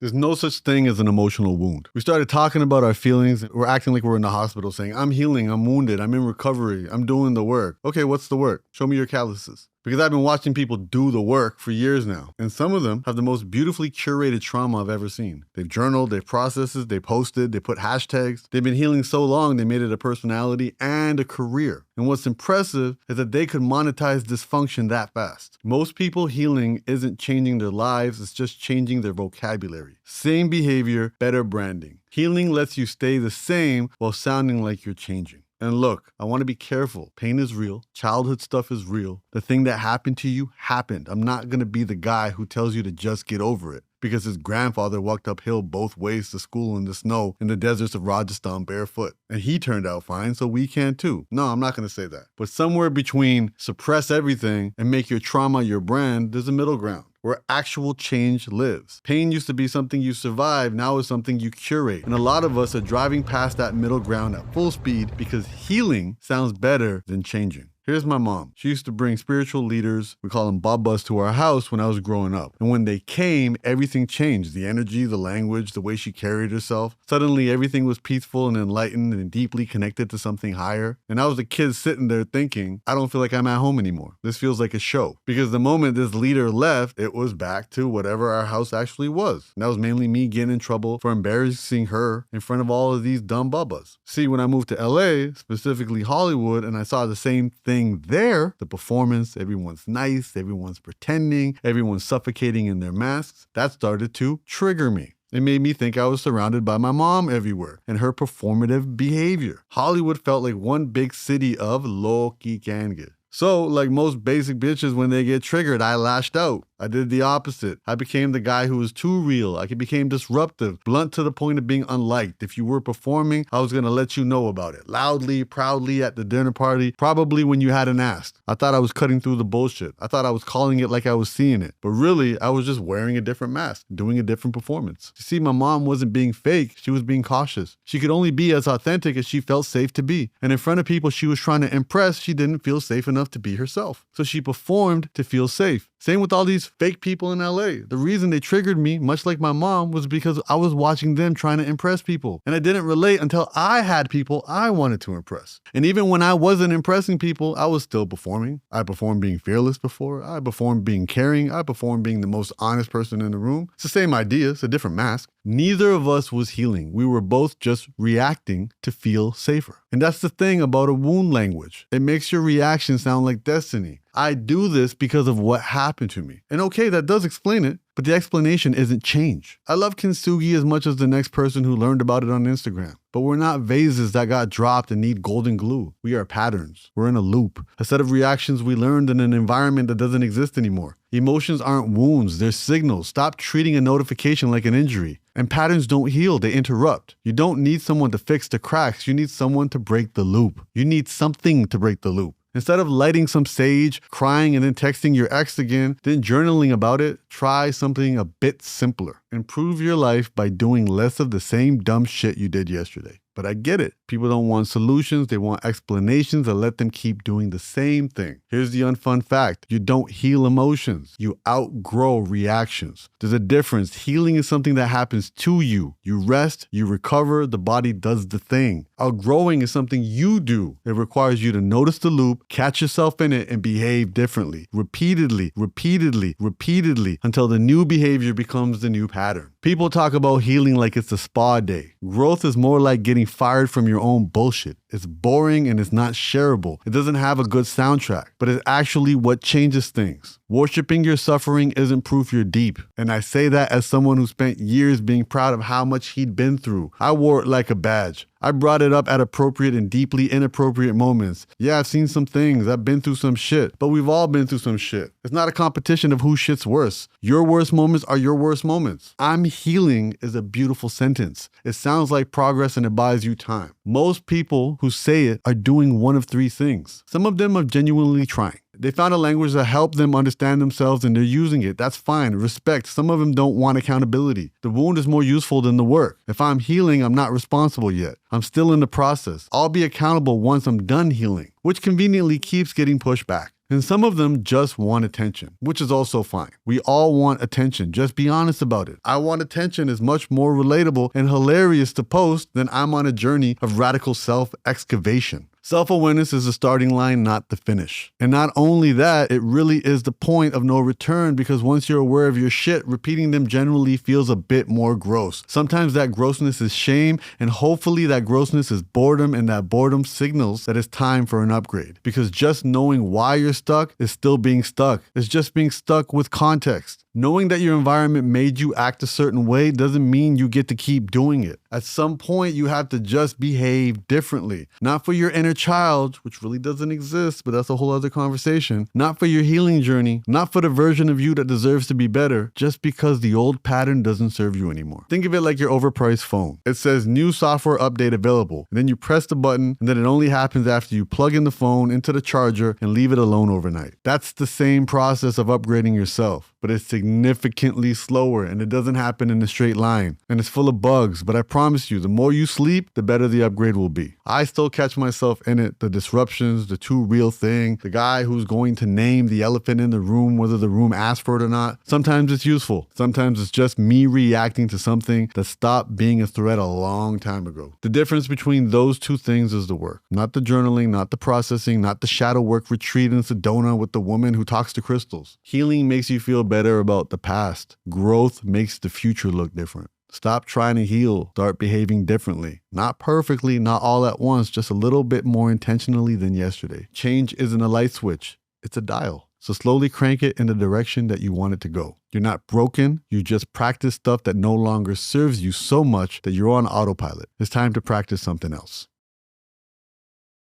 There's no such thing as an emotional wound. We started talking about our feelings. We're acting like we're in the hospital saying, I'm healing, I'm wounded, I'm in recovery, I'm doing the work. Okay, what's the work? Show me your calluses. Because I've been watching people do the work for years now. And some of them have the most beautifully curated trauma I've ever seen. They've journaled, they've processed it, they posted, they put hashtags. They've been healing so long, they made it a personality and a career. And what's impressive is that they could monetize dysfunction that fast. Most people healing isn't changing their lives, it's just changing their vocabulary. Same behavior, better branding. Healing lets you stay the same while sounding like you're changing. And look, I want to be careful. Pain is real. Childhood stuff is real. The thing that happened to you happened. I'm not going to be the guy who tells you to just get over it because his grandfather walked uphill both ways to school in the snow in the deserts of Rajasthan barefoot. And he turned out fine, so we can too. No, I'm not going to say that. But somewhere between suppress everything and make your trauma your brand, there's a middle ground where actual change lives. Pain used to be something you survive, now is something you curate. And a lot of us are driving past that middle ground at full speed because healing sounds better than changing. Here's my mom. She used to bring spiritual leaders, we call them babas, to our house when I was growing up. And when they came, everything changed. The energy, the language, the way she carried herself. Suddenly, everything was peaceful and enlightened and deeply connected to something higher. And I was a kid sitting there thinking, I don't feel like I'm at home anymore. This feels like a show. Because the moment this leader left, it was back to whatever our house actually was. And that was mainly me getting in trouble for embarrassing her in front of all of these dumb babas. See, when I moved to LA, specifically Hollywood, and I saw the same thing there, the performance, everyone's nice, everyone's pretending, everyone's suffocating in their masks, that started to trigger me. It made me think I was surrounded by my mom everywhere and her performative behavior. Hollywood felt like one big city of Lokikange. So, like most basic bitches, when they get triggered, I lashed out. I did the opposite. I became the guy who was too real. I became disruptive, blunt to the point of being unliked. If you were performing, I was going to let you know about it. Loudly, proudly at the dinner party, probably when you hadn't asked. I thought I was cutting through the bullshit. I thought I was calling it like I was seeing it. But really, I was just wearing a different mask, doing a different performance. You see, my mom wasn't being fake. She was being cautious. She could only be as authentic as she felt safe to be. And in front of people she was trying to impress, she didn't feel safe enough to be herself. So she performed to feel safe. Same with all these fake people in LA. The reason they triggered me, much like my mom, was because I was watching them trying to impress people. And I didn't relate until I had people I wanted to impress. And even when I wasn't impressing people, I was still performing. I performed being fearless before. I performed being caring. I performed being the most honest person in the room. It's the same idea. It's a different mask. Neither of us was healing. We were both just reacting to feel safer. And that's the thing about a wound language. It makes your reaction sound like destiny. I do this because of what happened to me. And okay, that does explain it, but the explanation isn't change. I love kintsugi as much as the next person who learned about it on Instagram. But we're not vases that got dropped and need golden glue. We are patterns. We're in a loop. A set of reactions we learned in an environment that doesn't exist anymore. Emotions aren't wounds, they're signals. Stop treating a notification like an injury. And patterns don't heal, they interrupt. You don't need someone to fix the cracks, you need someone to break the loop. You need something to break the loop. Instead of lighting some sage, crying, and then texting your ex again, then journaling about it, try something a bit simpler. Improve your life by doing less of the same dumb shit you did yesterday. But I get it. People don't want solutions. They want explanations that let them keep doing the same thing. Here's the unfun fact. You don't heal emotions. You outgrow reactions. There's a difference. Healing is something that happens to you. You rest, you recover, the body does the thing. Outgrowing is something you do. It requires you to notice the loop, catch yourself in it, and behave differently. Repeatedly, repeatedly, repeatedly, until the new behavior becomes the new pattern. People talk about healing like it's a spa day. Growth is more like getting fired from your own bullshit. It's boring and it's not shareable. It doesn't have a good soundtrack, but it's actually what changes things. Worshipping your suffering isn't proof you're deep. And I say that as someone who spent years being proud of how much he'd been through. I wore it like a badge. I brought it up at appropriate and deeply inappropriate moments. Yeah, I've seen some things. I've been through some shit. But we've all been through some shit. It's not a competition of whose shit's worse. Your worst moments are your worst moments. I'm healing is a beautiful sentence. It sounds like progress and it buys you time. Most people who say it are doing one of three things. Some of them are genuinely trying. They found a language that helped them understand themselves and they're using it. That's fine. Respect. Some of them don't want accountability. The wound is more useful than the work. If I'm healing, I'm not responsible yet. I'm still in the process. I'll be accountable once I'm done healing, which conveniently keeps getting pushed back. And some of them just want attention, which is also fine. We all want attention. Just be honest about it. I want attention is much more relatable and hilarious to post than I'm on a journey of radical self-excavation. Self-awareness is the starting line, not the finish. And not only that, it really is the point of no return, because once you're aware of your shit, repeating them generally feels a bit more gross. Sometimes that grossness is shame, and hopefully that grossness is boredom, and that boredom signals that it's time for an upgrade. Because just knowing why you're stuck is still being stuck. It's just being stuck with context. Knowing that your environment made you act a certain way doesn't mean you get to keep doing it. At some point, you have to just behave differently. Not for your inner child, which really doesn't exist, but that's a whole other conversation. Not for your healing journey. Not for the version of you that deserves to be better, just because the old pattern doesn't serve you anymore. Think of it like your overpriced phone. It says new software update available, and then you press the button, and then it only happens after you plug in the phone into the charger and leave it alone overnight. That's the same process of upgrading yourself, but it's significantly slower, and it doesn't happen in a straight line, and it's full of bugs. But I promise you, the more you sleep, the better the upgrade will be. I still catch myself in it. The disruptions, the too real thing, the guy who's going to name the elephant in the room whether the room asked for it or not. Sometimes it's useful. Sometimes it's just me reacting to something that stopped being a threat a long time ago. The difference between those two things is the work. Not the journaling, not the processing, not the shadow work retreat in Sedona with the woman who talks to crystals. Healing makes you feel better about the past. Growth makes the future look different. Stop trying to heal. Start behaving differently. Not perfectly, not all at once, just a little bit more intentionally than yesterday. Change isn't a light switch. It's a dial. So slowly crank it in the direction that you want it to go. You're not broken. You just practice stuff that no longer serves you so much that you're on autopilot. It's time to practice something else.